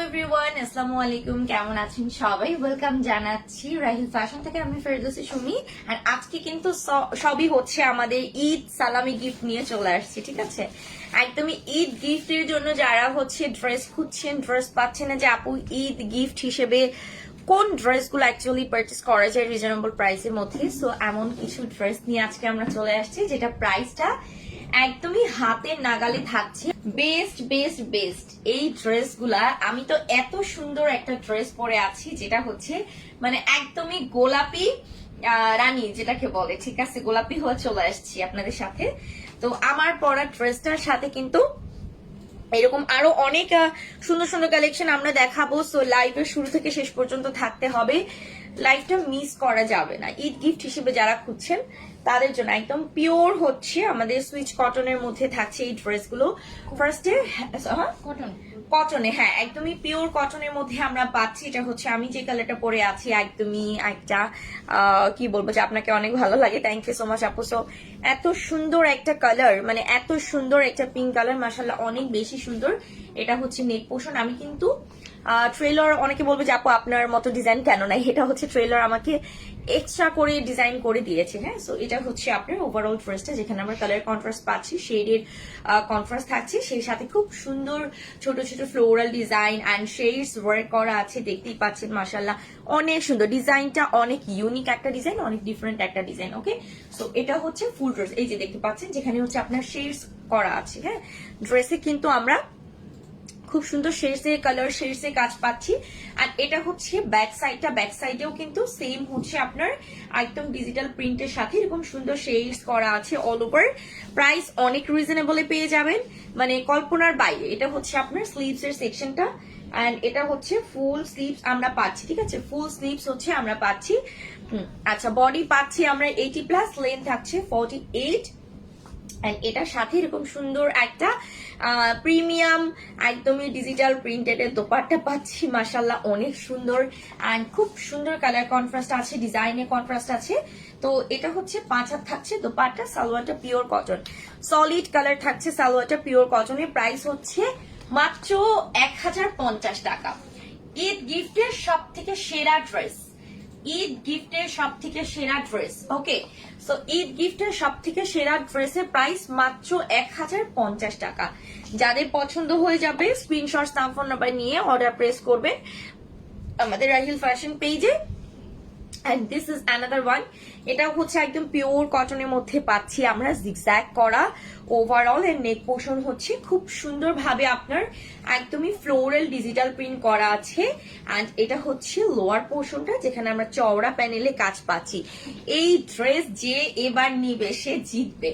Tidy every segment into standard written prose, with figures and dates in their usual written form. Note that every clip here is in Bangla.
এভরিওয়ান, আসসালামু আলাইকুম। কেমন আছেন সবাই? ওয়েলকাম জানাচ্ছি রাহিল ফ্যাশন থেকে। আমি ফেরদৌসী সুমি। আর আজকে কিন্তু সবই হচ্ছে আমাদের ঈদ সালামি গিফট নিয়ে চলে আসছি, ঠিক আছে? একদমই ঈদ গিফটের জন্য যারা হচ্ছে ড্রেস খুঁজছেন, ড্রেস পাচ্ছেন না যে আপু ঈদ গিফট হিসেবে কোন ড্রেসগুলো অ্যাকচুয়ালি পারচেস করা যায় রিজনেবল প্রাইসের মধ্যে, সো এমন কিছু ড্রেস নিয়ে আজকে আমরা চলে আসছি যেটা প্রাইসটা একদমই হাতের নাগালে থাকছে। বেস্ট বেস্ট বেস্ট এই ড্রেসগুলা। আমি তো এত সুন্দর একটা ড্রেস পরে আছি যেটা হচ্ছে মানে একদমই গোলাপি রানী যেটাকে বলে, ঠিক আছে? গোলাপি হয়ে চলে আসছি আপনাদের সাথে। তো আমার পরা ড্রেসটার সাথে কিন্তু এরকম আরো অনেক সুন্দর সুন্দর কালেকশন আমরা দেখাবো। সো লাইভের শুরু থেকে শেষ পর্যন্ত থাকতে হবে, লাইভটা মিস করা যাবে না। ঈদ গিফট হিসেবে যারা খুঁজছেন তাদের জন্য একদম পিওর হচ্ছে আমাদের সুইচ কটনের মধ্যে থাকছে এই ড্রেসগুলো। ফার্স্টে কটনে, হ্যাঁ একদমই পিওর কটনের মধ্যে আমরা পাচ্ছি। এটা হচ্ছে আমি যে কালারটা পরে আছি একদমই একটা কি বলবো যে আপনাকে অনেক ভালো লাগে। থ্যাংক ইউ সো মাচ আপু। সো এত সুন্দর একটা কালার, মানে এত সুন্দর একটা পিঙ্ক কালার, মাশাআল্লাহ অনেক বেশি সুন্দর। এটা হচ্ছে নেক পোর্শন। আমি কিন্তু ট্রেলার, অনেকে বলবে যে আপু আপনার মতো ডিজাইন কেন নাই, এটা হচ্ছে ট্রেলার আমাকে এক্সট্রা করে ডিজাইন করে দিয়েছে। হ্যাঁ, সো এটা হচ্ছে আপনার ওভারঅল ড্রেসটা, যেখানে আমরা কালার কন্ট্রাস্ট পাচ্ছি, শেডের কন্ট্রাস্ট থাকছে, সেই সাথে খুব সুন্দর ছোট ছোট floral design and shades work করা আছে। দেখতেই পাচ্ছেন মাশাআল্লাহ অনেক সুন্দর ডিজাইনটা, অনেক ইউনিক একটা ডিজাইন, অনেক ডিফারেন্ট একটা ডিজাইন। ওকে, সো এটা হচ্ছে ফুল ড্রেস। এই যে দেখতে পাচ্ছেন যেখানে হচ্ছে আপনার শেডস করা আছে। হ্যাঁ, ড্রেসে কিন্তু আমরা খুব সুন্দর শেডসে কালার শেডসে কাজ পাচ্ছি। আর এটা হচ্ছে ব্যাক সাইডটা, ব্যাক সাইডেও কিন্তু সেম হচ্ছে আপনার একদম ডিজিটাল প্রিন্টের সাথে এরকম সুন্দর শেডস করা আছে অল ওভার। প্রাইস অনেক রিজনেবলে পেয়ে যাবেন, মানে কল্পনার বাইরে। এটা হচ্ছে আপনার স্লিভস এর সেকশনটা, এন্ড এটা হচ্ছে ফুল স্লিভস আমরা পাচ্ছি, ঠিক আছে? ফুল স্লিভস হচ্ছে আমরা পাচ্ছি। আচ্ছা, বডি পাচ্ছি আমরা 80+, লেন্থ থাকছে 48। এন্ড এটার সাথে এরকম সুন্দর একটা প্রিমিয়াম একদমই ডিজিটাল প্রিন্টেড এর দোপাট্টা পাচ্ছি। মাশাআল্লাহ অনেক সুন্দর এন্ড খুব সুন্দর কালার কন্ট্রাস্ট আছে, ডিজাইনের কন্ট্রাস্ট আছে। তো এটা হচ্ছে 5 হাত থাকছে দোপাট্টা। সালোয়ারটা পিওর কটন, সলিড কালার থাকছে সালোয়ারটা পিওর কটনের। প্রাইস হচ্ছে মাত্র 1050 টাকা। ঈদ গিফটের সব থেকে সেরা ড্রেস, ঈদ গিফটের সব থেকে সেরা ড্রেস। ওকে, সো ঈদ গিফটের সব থেকে সেরা ড্রেসের প্রাইস মাত্র 1050 টাকা। যাদের পছন্দ হয়ে যাবে স্ক্রিনশট ফোন নাম্বার নিয়ে অর্ডার প্রেস করবে আমাদের রাহিল ফ্যাশন পেজে। And this is another one. এটাও হচ্ছে একদম পিওর কটনের মধ্যে পাচ্ছি আমরা, জিগজ্যাগ করা ওভারঅল। এর নেক পোর্শন হচ্ছে খুব সুন্দরভাবে আপনার একদমই ফ্লোরাল ডিজিটাল প্রিন্ট করা আছে। এন্ড এটা হচ্ছে লোয়ার পোর্শনটা, যেখানে আমরা চওড়া প্যানেলে কাজ পাচ্ছি। এই ড্রেস যে এবার নিবে সে জিতবে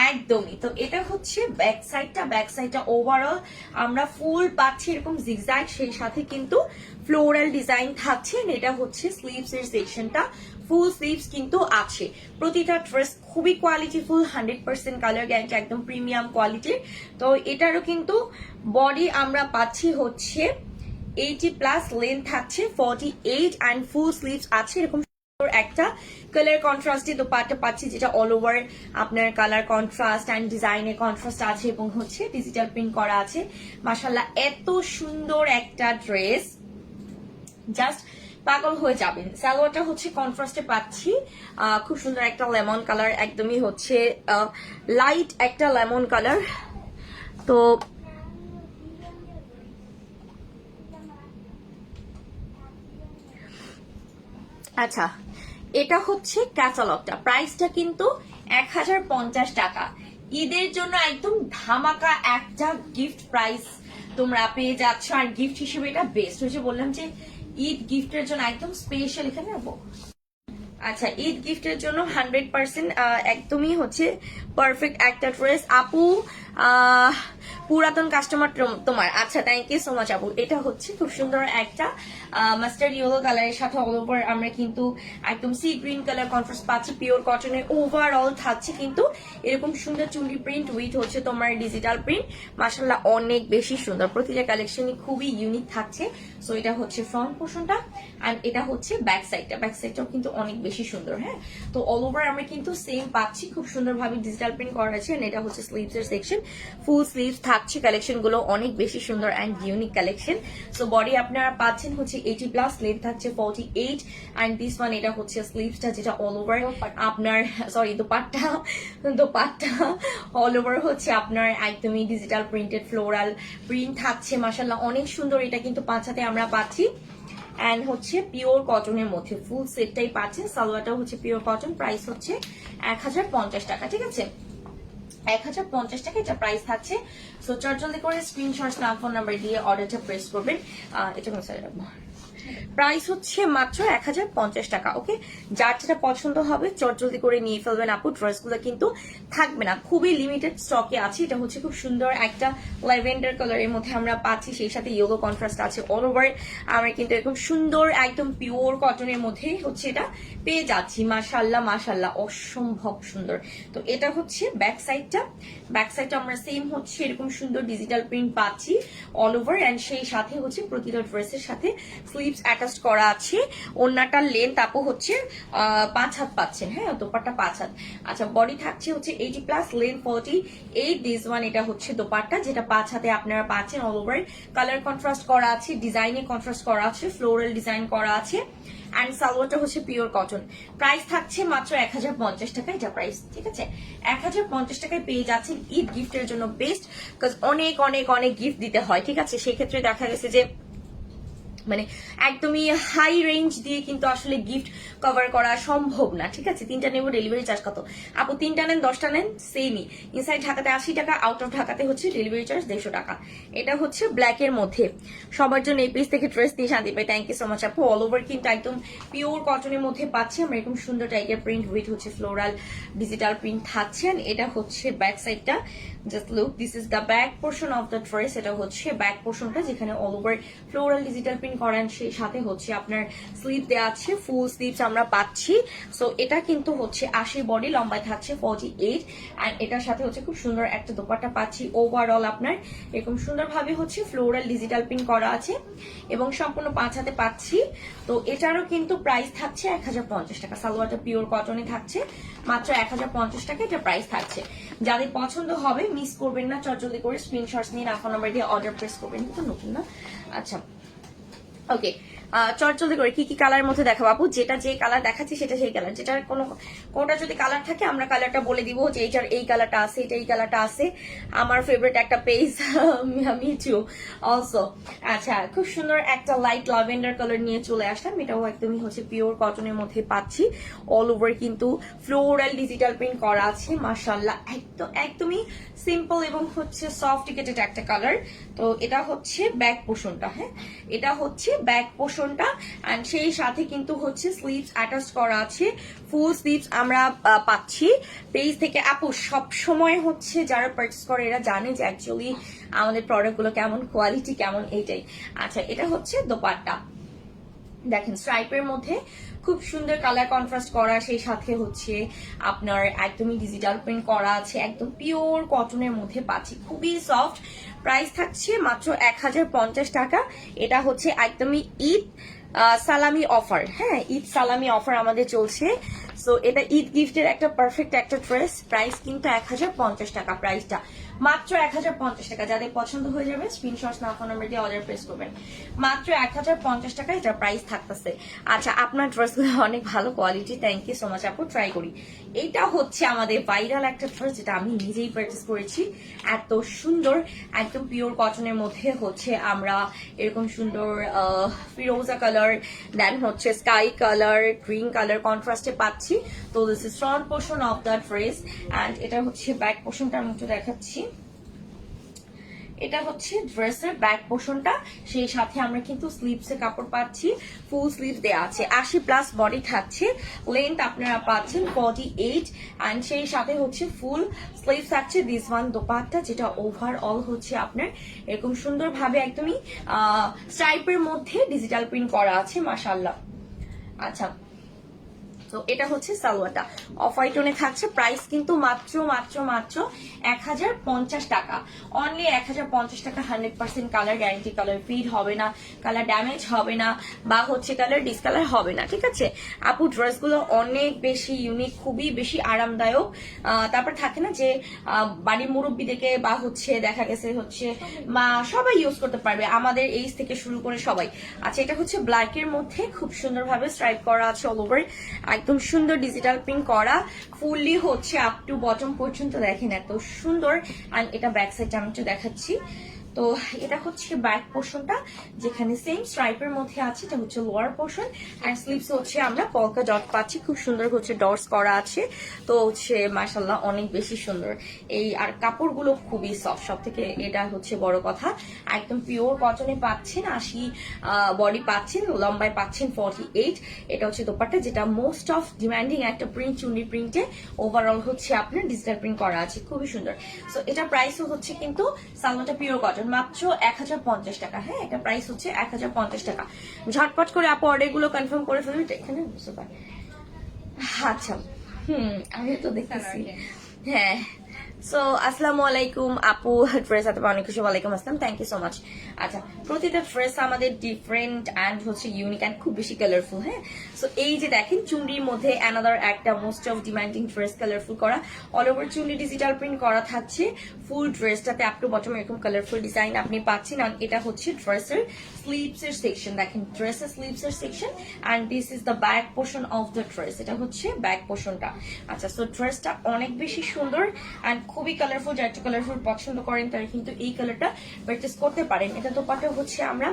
একদমই। তো এটা হচ্ছে ব্যাক সাইডটা, ব্যাক সাইডটা ওভারঅল আমরা ফুল পাচ্ছি এরকম জিগজ্যাগ, সেই সাথে কিন্তু ফ্লোরাল ডিজাইন থাকছে। এটা হচ্ছে স্লিভস এর সেকশনটা, ফুল স্লিভস কিন্তু আছে। প্রতিটা ড্রেস খুবই কোয়ালিটিফুল, 100% কালার গ্যারান্টি, একদম প্রিমিয়াম কোয়ালিটির। তো এটারও কিন্তু বডি আমরা পাচ্ছি হচ্ছে 80+, লেন্থ থাকছে 48 এন্ড ফুল স্লিভস আছে এরকম একটা কালার কন্ট্রাস্টে দোপাট্টা পাচ্ছি, যেটা অল ওভার আপনার কালার কন্ট্রাস্ট এন্ড ডিজাইনের কন্ট্রাস্ট আছে এবং হচ্ছে ডিজিটাল প্রিন্ট করা আছে। মাশাআল্লাহ এত সুন্দর একটা ড্রেস, জাস্ট পাগল হয়ে যাবেন। সালোয়ারটা হচ্ছে কন্ট্রাস্টে পাচ্ছি, খুব সুন্দর একটা লেমন কালার, একদমই হচ্ছে লাইট একটা লেমন কালার। তো আচ্ছা, এটা হচ্ছে ক্যাটালগটা। প্রাইসটা কিন্তু 1050 টাকা। ঈদের জন্য একদম ধামাকা একটা গিফট প্রাইস তোমরা পেয়ে যাচ্ছ। আর গিফট হিসেবে এটা বেস্ট হয়েছে, বললাম যে ঈদ গিফটের জন্য একদম স্পেশাল। এখানে নেবো। আচ্ছা, ঈদ গিফটের জন্য 100% একদমই হচ্ছে পারফেক্ট একটা ড্রেস। আপু পুরাতন কাস্টমার তোমার। আচ্ছা, থ্যাংক ইউ সো মাচ আপু। এটা হচ্ছে খুব সুন্দর একটা মাস্টার্ড ইয়েলো কালারের সাথে অল ওভার আমরা কিন্তু একদম সি গ্রিন কালার কন্ট্রাস্ট পাচ্ছি, পিওর কটনের ওভারঅল থাকছে কিন্তু এরকম সুন্দর চুন্ডি প্রিন্ট উইথ হচ্ছে তোমার ডিজিটাল প্রিন্ট। মাশাআল্লাহ অনেক বেশি সুন্দর, প্রতিটা কালেকশনই খুবই ইউনিক থাকছে। সো এটা হচ্ছে ফ্রন্ট পোর্শনটা এন্ড এটা হচ্ছে ব্যাক সাইডটা, ব্যাক সাইডটাও কিন্তু অনেক বেশি সুন্দর। হ্যাঁ, তো অল ওভার আমরা কিন্তু সেম পাচ্ছি, খুব সুন্দরভাবে ডিজিটাল প্রিন্ট করা আছে। এটা হচ্ছে স্লিভস এর সেকশন, ফুল স্লিভস থাকছে। পাচ্ছি কালেকশন গুলো অনেক বেশি সুন্দর and unique collection. So body আপনারা পাচ্ছেন হচ্ছে 80+, লেন্থ থাকছে 48 অ্যান্ড দিস ওয়ান এটা হচ্ছে স্লিভসটা যেটা অল ওভার আপনার সরি দোপাট্টা অল ওভার হচ্ছে আপনার একদমই ডিজিটাল প্রিন্টেড ফ্লোরাল প্রিন্ট থাকছে মাশাআল্লাহ অনেক সুন্দর। এটা কিন্তু 5 হাতে আমরা পাচ্ছি অ্যান্ড হচ্ছে পিওর কটনের মধ্যে ফুল সেটটাই পাচ্ছেন। সালোয়ারটাও হচ্ছে পিওর কটন, প্রাইস হচ্ছে 1050 টাকা, ঠিক আছে 1050 টাকা এটা প্রাইস থাকছে। সো চটজলদি করে স্ক্রিনশট নাম ফোন নাম্বার দিয়ে অর্ডারটা প্রেস করবেন। এটা প্রাইস হচ্ছে মাত্র 1050 টাকা। ওকে, যার যেটা পছন্দ হবে চটজলদি করে নিয়ে ফেলবেন আপু। ড্রেসগুলো কিন্তু থাকবে না, খুবই লিমিটেড স্টকে আছে। এটা হচ্ছে খুব সুন্দর একটা ল্যাভেন্ডার কালারের মধ্যে আমরা পাচ্ছি, সেই সাথে ইয়েলো কন্ট্রাস্ট আছে অল ওভার। আমরা কিন্তু এরকম সুন্দর একদম পিওর কটনের মধ্যে হচ্ছে এটা পেয়ে যাচ্ছি। মাশাআল্লাহ মাশাআল্লাহ অসম্ভব সুন্দর। তো এটা হচ্ছে ব্যাক সাইডটা আমরা সেম হচ্ছে এরকম সুন্দর ডিজিটাল প্রিন্ট পাচ্ছি অল ওভার অ্যান্ড সেই সাথে হচ্ছে প্রতিটা ড্রেসের সাথে স্লিভস অ্যাটাচ করা আছে। ওন্নাটার লেন্থ আপু হচ্ছে 5 হাত পাচ্ছেন, হ্যাঁ দোপাট্টা 5 হাত। আচ্ছা বডি থাকছে হচ্ছে 80+, লেন্থ 48, দিস ওয়ান এটা হচ্ছে দোপাট্টা যেটা 5 হাতে আপনারা পাচ্ছেন অল ওভার। কালার কন্ট্রাস্ট করা আছে, ডিজাইনে কন্ট্রাস্ট করা আছে, ফ্লোরাল ডিজাইন করা আছে অ্যান্ড সালোয়ারটা হচ্ছে পিওর কটন। প্রাইস থাকছে মাত্র 1050 টাকা এটা প্রাইস, ঠিক আছে 1050 টাকায় পেয়ে যাচ্ছেন। ঈদ গিফটের জন্য বেস্ট, বিকজ অনেক অনেক অনেক গিফট দিতে হয়, ঠিক আছে সেক্ষেত্রে দেখা গেছে যে মানে একদমই হাই রেঞ্জ দিয়ে কিন্তু আসলে গিফট কভার করা সম্ভব না, ঠিক আছে। 3টা নেব, ডেলিভারি চার্জ কত আপু? 3টা নেন 10টা নেন সেমই। ইনসাইড ঢাকাতে 80 টাকা, আউট অফ ঢাকাতে হচ্ছে ডেলিভারি চার্জ 150 টাকা। এটা হচ্ছে ব্ল্যাক এর মধ্যে, সবার জন্য এই পিস থেকে ড্রেস দিয়ে শান্তি পাই। থ্যাংক ইউ সো মাচ আপু। অল ওভার কিন্তু একদম পিওর কটনের মধ্যে পাচ্ছি আমরা এরকম সুন্দর টাইপের প্রিন্ট উইথ হচ্ছে ফ্লোরাল ডিজিটাল প্রিন্ট থাকছেন। এটা হচ্ছে ব্যাক সাইডটা, just look this is the back portion of the dress. এটা হচ্ছে ব্যাক পোর্শনটা যেখানে all over floral digital print করেন, সেই সাথে হচ্ছে আপনার স্লিভ দেওয়া আছে, ফুল স্লিভস আমরা পাচ্ছি। সো এটা কিন্তু হচ্ছে 80, বডি লম্বায় থাকছে 48 অ্যান্ড এটার সাথে হচ্ছে খুব সুন্দর একটা দোপাট্টা পাচ্ছি। ওভারঅল আপনার এরকম সুন্দরভাবে হচ্ছে ফ্লোরাল ডিজিটাল প্রিন্ট করা আছে এবং সম্পূর্ণ 5 হাতে পাচ্ছি। তো এটারও কিন্তু প্রাইস থাকছে 1050 টাকা। সালোয়ারটা পিওর কটনে থাকছে মাত্র 1050 টাকা এটা প্রাইস থাকছে। যাদের পছন্দ হবে মিস করবেন না, চটজলদি করে স্ক্রিনশটস নিয়ে ফোন নাম্বার দিয়ে অর্ডার প্রেস করবেন। কিন্তু নতুন না, আচ্ছা ওকে চটজলদি করে কি কি কালারের মধ্যে দেখাবো আপু? যেটা যে কালার দেখাচ্ছি সেটা সেই কালার, যেটার কোনটা যদি কালার থাকে আমরা কালারটা বলে দিব যে এইটার এই কালারটা আছে, এটা এই কালারটা আছে। আমার ফেভারিট একটা পেজ মিচু অলসো। আচ্ছা খুব সুন্দর একটা লাইট ল্যাভেন্ডার কালার নিয়ে চলে আসলাম। এটাও একদমই হচ্ছে পিওর কটনের মধ্যে পাচ্ছি, অল ওভার কিন্তু ফ্লোরাল ডিজিটাল প্রিন্ট করা আছে মাশাআল্লাহ। একদমই সিম্পল এবং হচ্ছে সফটিকেটেড একটা কালার। তো এটা হচ্ছে ব্যাক পোর্শনটা, হ্যাঁ এটা হচ্ছে ব্যাক পোর্শনটা এন্ড সেই সাথে কিন্তু হচ্ছে স্লিভস অ্যাটাচ করা আছে, ফুল স্লিভস আমরা পাচ্ছি পেজ থেকে। আপু সব সময় হচ্ছে যারা পারচেজ করে এরা জানে যে অ্যাকচুয়ালি আমাদের প্রোডাক্টগুলো কেমন, কোয়ালিটি কেমন, এইটাই। আচ্ছা এটা হচ্ছে দোপাট্টা, দেখেন স্ট্রাইপের মধ্যে খুব সুন্দর কালার কন্ট্রাস্ট করা, সেই সাথে হচ্ছে আপনার একদমই ডিজিটাল প্রিন্ট করা আছে, একদম পিওর কটনের মধ্যে পাচ্ছি, খুবই সফট। প্রাইস থাকছে মাত্র 1050 টাকা। এটা হচ্ছে একদমই ঈদ সালামি অফার, হ্যাঁ ঈদ সালামি অফার আমাদের চলছে। সো এটা ঈদ গিফটের একটা পারফেক্ট একটা ড্রেস। প্রাইস কিন্তু 1050 টাকা, প্রাইসটা মাত্র 1050 টাকা। যাদের পছন্দ হয়ে যাবে স্ক্রিনশট না ফোন নাম্বার দিয়ে অর্ডার প্রেস করবেন। মাত্র 1050 টাকা এটা প্রাইস থাকতেছে। আচ্ছা আপনার ড্রেসগুলো অনেক ভালো quality, thank you so much আপু, ট্রাই করি। এইটা হচ্ছে আমাদের ভাইরাল একটা ড্রেস যেটা আমি নিজেই পারচেস করেছি, এত সুন্দর একদম পিওর কটনের মধ্যে হচ্ছে আমরা এরকম সুন্দর ফিরোজা কালার, দেন হচ্ছে স্কাই কালার, গ্রিন কালার কন্ট্রাস্টে পাচ্ছি। তো this is front portion of the dress and এটা হচ্ছে ব্যাক পোর্শনটা আমি একটু দেখাচ্ছি। এটা হচ্ছে ড্রেসের ব্যাক পোর্শনটা, সেই সাথে আমরা কিন্তু স্লিভসের কাপড় পাচ্ছি, ফুল স্লিভ দেওয়া আছে, 80+ বডি থাকছে, লেন্থ আপনারা পাচ্ছেন 48 এন্ড সেই সাথে হচ্ছে ফুল স্লিভ থাকছে। দিস ওয়ান দোপাট্টা যেটা ওভারঅল হচ্ছে আপনার এরকম সুন্দরভাবে একদমই স্ট্রাইপের মধ্যে ডিজিটাল প্রিন্ট করা আছে মাশাআল্লাহ। আচ্ছা তো এটা হচ্ছে সালোয়ারটা অফ হোয়াইট টোনে থাকছে। প্রাইস কিন্তু মাত্র মাত্র মাত্র 1050 টাকা, অনলি 1050 টাকা। 100% কালার গ্যারান্টি, কালার ফিড হবে না, কালার ড্যামেজ হবে না, বা হচ্ছে কালার ডিসকালার হবে না, ঠিক আছে আপু। ড্রেসগুলো অনেক বেশি ইউনিক, খুবই বেশি আরামদায়ক। তারপর থাকে না যে বাড়ির মুরব্বী দেখে বা হচ্ছে দেখা গেছে হচ্ছে মা সবাই ইউজ করতে পারবে, আমাদের এইজ থেকে শুরু করে সবাই। আচ্ছা, এটা হচ্ছে ব্ল্যাকের মধ্যে খুব সুন্দরভাবে স্ট্রাইপ করা আছে অল ওভার, একদম সুন্দর ডিজিটাল প্রিন্ট করা, ফুললি হচ্ছে আপ টু বটম পর্যন্ত। দেখেন এত সুন্দর। আর এটা ব্যাক সাইডটা আমি একটু দেখাচ্ছি। তো এটা হচ্ছে ব্যাক পোর্শনটা, যেখানে সেম স্ট্রাইপের মধ্যে আছে। এটা হচ্ছে লোয়ার পোর্শন, আর স্লিভস হচ্ছে আমরা পলকা ডট পাচ্ছি, খুব সুন্দর হচ্ছে ডটস করা আছে। তো হচ্ছে মাশাআল্লাহ অনেক বেশি সুন্দর এই, আর কাপড়গুলো খুবই সফট, সব থেকে এটা হচ্ছে বড় কথা। একদম পিওর কটনে পাচ্ছেন, 80 বডি পাচ্ছেন, লম্বায় পাচ্ছেন 48। এটা হচ্ছে দোপাট্টা, যেটা মোস্ট অফ ডিমান্ডিং একটা প্রিন্ট, চুন্ডি প্রিন্টে ওভারঅল হচ্ছে আপনার ডিজিটাল প্রিন্ট করা আছে, খুবই সুন্দর। সো এটা প্রাইসও হচ্ছে কিন্তু সালোয়ারটা পিওর কটন, মাত্র 1050 টাকা। হ্যাঁ, এটা প্রাইস হচ্ছে 1050 টাকা। ঝটপট করে আপু অর্ডার গুলো কনফার্ম করে ফেলুন। এখানে আচ্ছা, আমি তো দেখতেছি। হ্যাঁ, সো আসসালামু আলাইকুম আপু, ড্রেস হাতে অনেক খুশি। ওয়ালাইকুম আসসালাম, থ্যাংক ইউ সো মাচ। আচ্ছা, প্রতিটা ড্রেস আমাদের ডিফারেন্ট অ্যান্ড হচ্ছে ইউনিক অ্যান্ড খুব বেশি কালারফুল। হ্যাঁ, সো এই যে দেখেন চুন্ডির মধ্যে অ্যানাদার একটা most of demanding dress, colourful করা, অল ওভার চুন্ডি ডিজিটাল প্রিন্ট করা থাকছে। ফুল ড্রেসটাতে আপ টু বটম এরকম কালারফুল ডিজাইন আপনি পাচ্ছেন। আর এটা হচ্ছে ড্রেসের স্লিভস এর সেকশন, দেখেন ড্রেসের স্লিভস এর section, and this is the back portion of the dress. এটা হচ্ছে ব্যাক পোর্শনটা। আচ্ছা, সো ড্রেসটা অনেক বেশি সুন্দর অ্যান্ড খুবই কালারফুল। যারা একটু কালারফুল পছন্দ করেন তারা কিন্তু এই কালারটা পারচেজ করতে পারেন। এটা দোপাট্টা হচ্ছে আমরা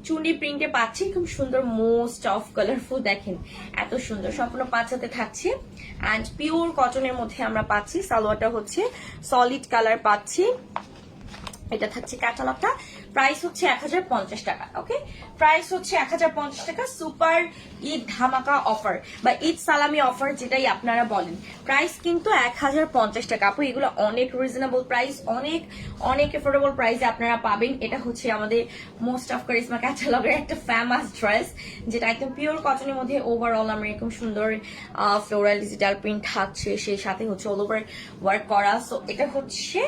চুন্ডি প্রিন্টে পাচ্ছি, খুব সুন্দর, মোস্ট অফ কালারফুল। দেখেন এত সুন্দর, সম্পূর্ণ পাঁচাতে থাকছে অ্যান্ড পিওর কটনের মধ্যে আমরা পাচ্ছি। সালোয়ারটা হচ্ছে সলিড কালার পাচ্ছি। এটা থাকছে ক্যাটালগটা, প্রাইস হচ্ছে 1050 টাকা। ওকে, প্রাইস হচ্ছে 1050 টাকা। সুপার ঈদ ধামাকা অফার বা ঈদ সালামি অফার, যেটাই আপনারা বলেন, প্রাইস কিন্তু 1050 টাকা। আপু এগুলো অনেক রিজনেবল প্রাইস, অনেক অনেক এফোর্ডেবল প্রাইসে আপনারা পাবেন। এটা হচ্ছে আমাদের মোস্ট অফ কারিজমা ক্যাটালগের একটা ফেমাস ড্রেস, যেটা একদম পিওর কটনের মধ্যে ওভারঅল আমরা এরকম সুন্দর ফ্লোরাল ডিজিটাল প্রিন্ট থাকছে, সেই সাথে হচ্ছে অল ওভার ওয়ার্ক করা। সো এটা হচ্ছে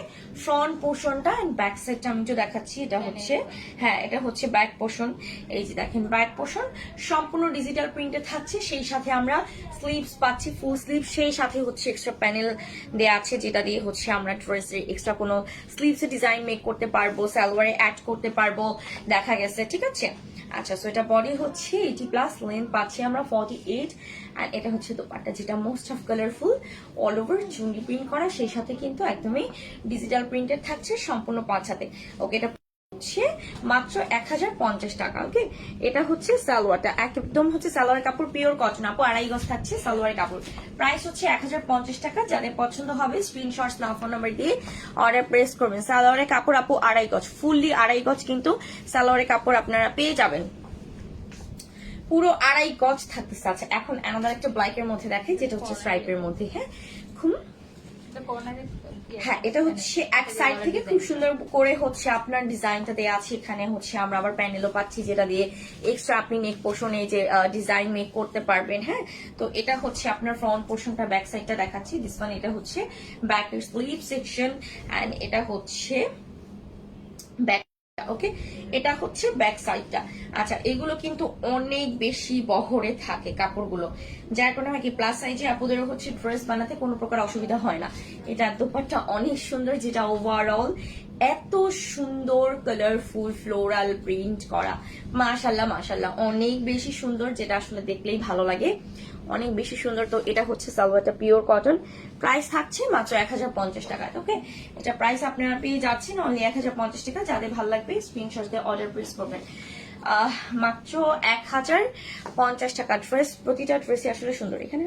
ফ্রন্ট পোর্শনটা, এন্ড ব্যাক সাইডটা আমি একটু দেখাচ্ছি। এটা হচ্ছে, হ্যাঁ, এটা হচ্ছে ব্যাক পোর্শন। এই যে দেখেন ব্যাক পোর্শন সম্পূর্ণ ডিজিটাল প্রিন্টে থাকছে, সেই সাথে আমরা স্লিভস পাচ্ছি, ফুল স্লিভ, সেই সাথে হচ্ছে এক্সট্রা প্যানেল দেওয়া আছে, যেটা দিয়ে হচ্ছে আমরা ড্রেসের এক্সট্রা কোনো স্লিভস এর ডিজাইন মেক করতে পারবো, সালোয়ারে অ্যাড করতে পারবো, দেখা গেছে, ঠিক আছে। আচ্ছা, সো এটা বডি হচ্ছে 80+, লেন্থ পাচ্ছি আমরা 48, আর এটা হচ্ছে দোপাট্টা, যেটা most of colourful, all over Chundi print করা, সেই সাথে কিন্তু একদমই ডিজিটাল প্রিন্টেড থাকছে সম্পূর্ণ পাঁচাতে। ওকে, এটা হচ্ছে মাত্র 1050 টাকা। ওকে, এটা হচ্ছে সালোয়ারটা, একদম হচ্ছে সালোয়ার কাপড় পিওর কটন, আপু 2.5 গজ থাকছে সালোয়ারের কাপড়। প্রাইস হচ্ছে 1050 টাকা। যাদের পছন্দ হবে স্ক্রিনশট নাও, ফোন নাম্বার দিয়ে অর্ডার প্রেস করবেন। সালোয়ারের কাপড় আপু 2.5 গজ, ফুললি 2.5 গজ কিন্তু সালোয়ারের কাপড় আপনারা পেয়ে যাবেন, পুরো 2.5 গজ থাকতেছে। আচ্ছা, এখন আমাদের একটা ব্ল্যাকের মধ্যে দেখে, যেটা হচ্ছে স্ট্রাইপের মধ্যে। হ্যাঁ, হ্যাঁ, এটা হচ্ছে এক সাইড থেকে খুব সুন্দর করে হচ্ছে আপনার ডিজাইনটা দেওয়া আছে। এখানে হচ্ছে আমরা আবার প্যানেলও পাচ্ছি, যেটা দিয়ে এক্সট্রা আপনি নেক পোর্শনে যে ডিজাইন মেক করতে পারবেন। হ্যাঁ, তো এটা হচ্ছে আপনার ফ্রন্ট পোর্শনটা, ব্যাক সাইডটা দেখাচ্ছি। দিস ওয়ান, এটা হচ্ছে ব্যাক স্লিভ সেকশন, এন্ড এটা হচ্ছে ব্যাক। ওকে, এটা হচ্ছে ব্যাক সাইডটা। আচ্ছা, এগুলো কিন্তু অনেক বেশি বহরে থাকে কাপড়গুলো, যার কারণে কি প্লাস সাইজে আপুদেরও হচ্ছে ড্রেস বানাতে কোনো প্রকার অসুবিধা হয় না। এটা দোপাট্টা অনেক সুন্দর, যেটা ওভারঅল এত সুন্দর কালারফুল ফ্লোরাল প্রিন্ট করা, মাশাল্লাহ মাশাল্লাহ, অনেক বেশি সুন্দর, যেটা আসলে দেখলেই ভালো লাগে, অনেক বেশি সুন্দর। তো এটা হচ্ছে সালোয়ারটা পিওর কটন, প্রাইস থাকছে মাত্র 1050 টাকা। ওকে, এটা প্রাইস আপনারা পেয়ে যাচ্ছেন অনলি 1050 টাকা। যাদের ভালো লাগবে স্ক্রিনশট দিয়ে অর্ডার প্লেস করবেন। মাত্র 1050 টাকা ড্রেস, প্রতিটা ড্রেসই আসলে সুন্দর। এখানে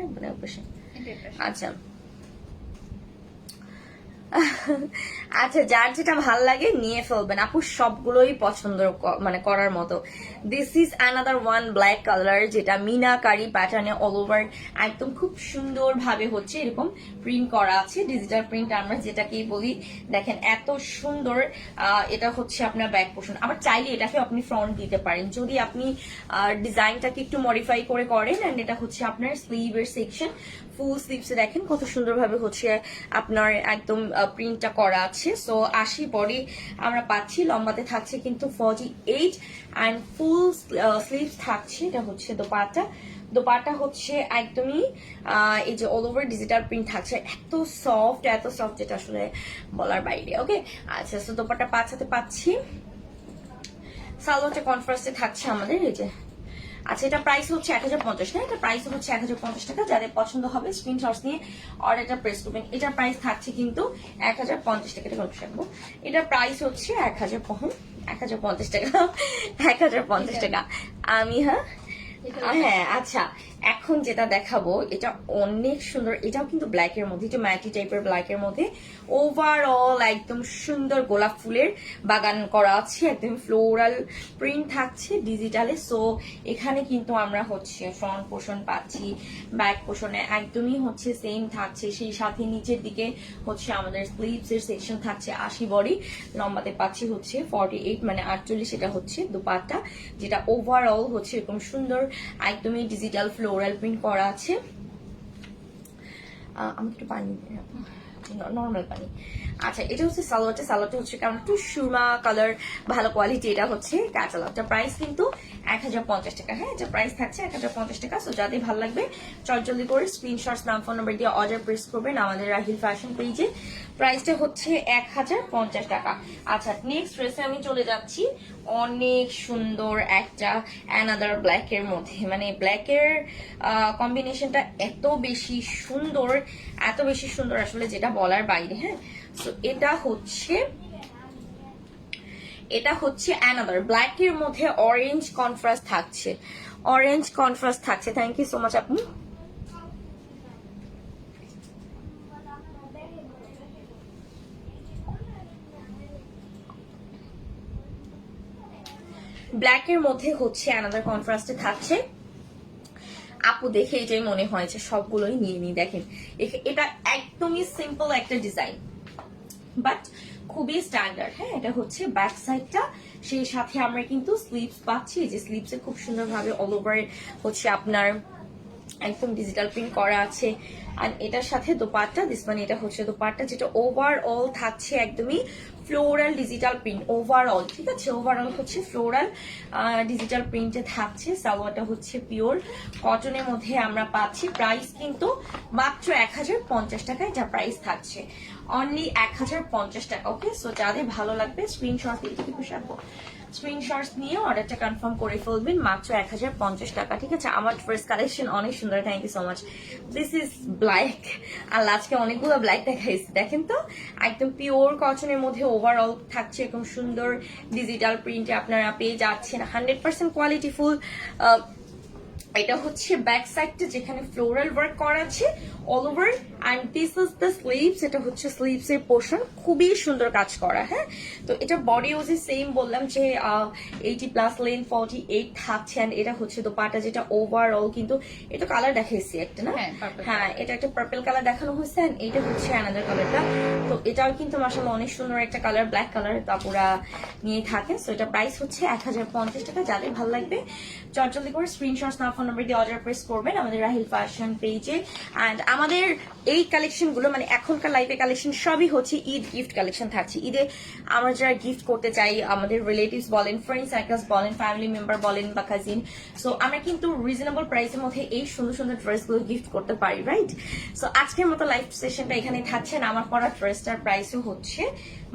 আচ্ছা, আচ্ছা, যার যেটা ভাল লাগে নিয়ে ফেলবেন আপু, সবগুলোই পছন্দ মানে করার মতো। This is another one black colour, যেটা মিনাকারি প্যাটার্নে অল ওভার একদম খুব সুন্দর ভাবে হচ্ছে এরকম প্রিন্ট করা আছে, ডিজিটাল প্রিন্ট আমরা যেটাকেই বলি। দেখেন এত সুন্দর, এটা হচ্ছে আপনার ব্যাক পোর্শন। আবার চাইলে এটাকে আপনি ফ্রন্ট দিতে পারেন যদি আপনি ডিজাইনটাকে একটু মডিফাই করে করেন। এন্ড এটা হচ্ছে আপনার স্লিভের সেকশন, ফুল স্লিভসে দেখেন কত সুন্দরভাবে হচ্ছে আপনার একদম প্রিন্টটা করা আছে। সো 80 বডি আমরা পাচ্ছি, লম্বাতে থাকছে কিন্তু 48 অ্যান্ড ফুল স্লিভস থাকছে। এটা হচ্ছে দোপাট্টা, দোপাট্টা হচ্ছে একদমই এই যে অল ওভার ডিজিটাল প্রিন্ট থাকছে, এত সফট যেটা আসলে বলার বাইরে। ওকে, আচ্ছা, সো দোপাট্টা পাঁচাতে পাচ্ছি, সালোয়ারটা কনফারেন্সে থাকছে আমাদের এই যে। আচ্ছা, এটা প্রাইস হচ্ছে 1050 না, এটা প্রাইস হচ্ছে 1050 টাকা। যাদের পছন্দ হবে স্ক্রিনশটস নিয়ে অর্ডারটা প্রেস করবেন। এটার প্রাইস থাকছে কিন্তু 1050 টাকা। এটা কত রাখবো, এটার প্রাইস হচ্ছে 1050 টাকা, 1050 টাকা। আমি হ্যাঁ, আচ্ছা, এখন যেটা দেখাবো এটা অনেক সুন্দর, এটাও কিন্তু ব্ল্যাক এর মধ্যে, এটা ম্যাটি টাইপের ব্ল্যাক এর মধ্যে ওভারঅল একদম সুন্দর গোলাপ ফুলের বাগান করা আছে, একদম ফ্লোরাল প্রিন্ট থাকছে ডিজিটালে। সো এখানে কিন্তু আমরা হচ্ছে ফ্রন্ট পোর্শন পাচ্ছি, ব্যাক পোর্শনে একদমই হচ্ছে সেম থাকছে, সেই সাথে নিচের দিকে হচ্ছে আমাদের স্লিভস এর সেকশন থাকছে 80 বডি, লম্বাতে পাচ্ছি হচ্ছে 48 মানে 48। এটা হচ্ছে দুপাট্টা, যেটা ওভারঅল হচ্ছে এরকম সুন্দর একদমই ডিজিটাল ফ্লোরাল প্রিন্ট করা আছে। আমি একটু পানি, নর্মাল পানি। আচ্ছা, এটা হচ্ছে সালোয়ারটা, সালোয়ারটা হচ্ছে কেমন একটু সুরমা কালার, ভালো কোয়ালিটি। এটা হচ্ছে ক্যাটালগটা, প্রাইস কিন্তু 1050 টাকা। হ্যাঁ, এটা প্রাইস থাকছে 1050 টাকা। সো যাদের ভালো লাগবে জলদি করে স্ক্রিনশটস, নাম, ফোন নাম্বার দিয়ে অর্ডার প্রেস করবেন আমাদের রাহিল ফ্যাশন পেজে। প্রাইসটা হচ্ছে 1050 টাকা। আচ্ছা, নেক্সট ড্রেসে আমি চলে যাচ্ছি, অনেক সুন্দর একটা অ্যানাদার ব্ল্যাক এর মধ্যে, মানে ব্ল্যাক এর কম্বিনেশনটা এত বেশি সুন্দর, এত বেশি সুন্দর আসলে যেটা বলার বাইরে। হ্যাঁ, সো এটা হচ্ছে অ্যানাদার ব্ল্যাক এর মধ্যে অরেঞ্জ কন্ট্রাস্ট থাকছে, অরেঞ্জ কন্ট্রাস্ট থাকছে। থ্যাংক ইউ সো মাচ আপনি। ব্ল্যাক এর মধ্যে হচ্ছে অ্যানাদার কন্ট্রাস্টে থাকছে। আপু দেখে এটাই মনে হয় যে সবগুলোই নিয়ে নি। দেখেন এটা একদমই সিম্পল একটা ডিজাইন, বাট খুবই স্ট্যান্ডার্ড। হ্যাঁ, এটা হচ্ছে ব্যাক সাইডটা, সেই সাথে আমরা কিন্তু স্লিভস পাচ্ছি, যে স্লিভসে খুব সুন্দরভাবে অল ওভার হচ্ছে আপনার একদম ডিজিটাল প্রিন্ট করা আছে। আর এটার সাথে দোপাট্টা, দিস মানে এটা হচ্ছে দোপাট্টা, যেটা ওভারঅল থাকছে একদমই ফ্লোরাল ডিজিটাল প্রিন্ট ওভারঅল। ঠিক আছে, ওভারঅল হচ্ছে ফ্লোরাল ডিজিটাল প্রিন্টে থাকছে। সালোয়ারটা হচ্ছে পিওর কটনের মধ্যে আমরা পাচ্ছি। প্রাইস কিন্তু মাত্র 1050 টাকায় যা প্রাইস থাকছে, অনলি 1050 টাকা। ওকে, সো যাদের ভালো লাগবে স্ক্রিনশট দিয়ে রাখবো, স্ক্রিনশটস নিয়ে অর্ডারটা কনফার্ম করে ফেলবেন, মাত্র 1050 টাকা। ঠিক আছে, আমার ড্রেস কালেকশন অনেক সুন্দর, thank you so much. This is black, আর আজকে অনেকগুলো ব্ল্যাক দেখাইছি। দেখেন তো, একদম পিওর কটনের মধ্যে ওভারঅল থাকছে এরকম সুন্দর ডিজিটাল প্রিন্টে আপনারা পেয়ে যাচ্ছেন, 100% কোয়ালিটি ফুল। এটা হচ্ছে ব্যাক সাইডটা, যেখানে ফ্লোরাল ওয়ার্ক করা আছে all over, and this is the sleeves. এটা হচ্ছে স্লিভস এর পোর্শন, খুবই সুন্দর কাজ করা। হ্যাঁ, তো এটা বডি ইউজে সেম বললাম যে 80 প্লাস লেন্থ 48 থাকছে। এন্ড এটা হচ্ছে দোপাট্টা, যেটা ওভারঅল কিন্তু এটা কালার দেখাইছি একটা না, হ্যাঁ এটা একটা পার্পল কালার দেখানো হয়েছে, এন্ড এটা হচ্ছে অ্যানাদার কালারটা। তো এটাও কিন্তু মাশাআল্লাহ অনেক সুন্দর একটা কালার, ব্ল্যাক কালার, তারপরা নিয়ে থাকে। সো এটা প্রাইস হচ্ছে 1050 টাকা। যাদের ভালো লাগবে জলদি করে স্ক্রিনশটস, না ফোন নাম্বার দিয়ে অর্ডার প্রেস করবেন আমাদের রাহিল ফ্যাশন পেজে। অ্যান্ড আমাদের এই কালেকশন গুলো মানে এখনকার লাইভে কালেকশন সবই হচ্ছে ঈদ গিফট কালেকশন থাকছে। ঈদে আমরা যারা গিফট করতে চাই, আমাদের রিলেটিভস বলেন, ফ্রেন্ড সার্কেলস বলেন, ফ্যামিলি মেম্বার বলেন বা কাজিন, সো আমরা কিন্তু রিজনেবল প্রাইসের মধ্যে এই সুন্দর সুন্দর ড্রেসগুলো গিফট করতে পারি, রাইট? সো আজকের মতো লাইভ সেশনটা এখানে থাকছে। আমার পরা ড্রেসটার প্রাইসও হচ্ছে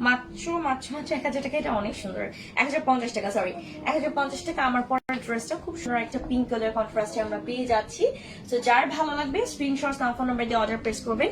মাত্র 1000 টাকা। এটা অনেক সুন্দর, 1050 টাকা, সরি 1050 টাকা। আমার পরা ড্রেসটা খুব সুন্দর একটা পিঙ্ক কালার কন্ট্রাস্টে আমরা পেয়ে যাচ্ছি। তো যার ভালো লাগবে স্ক্রিনশট, ফোন নাম্বার দিয়ে অর্ডার প্রেস করবেন।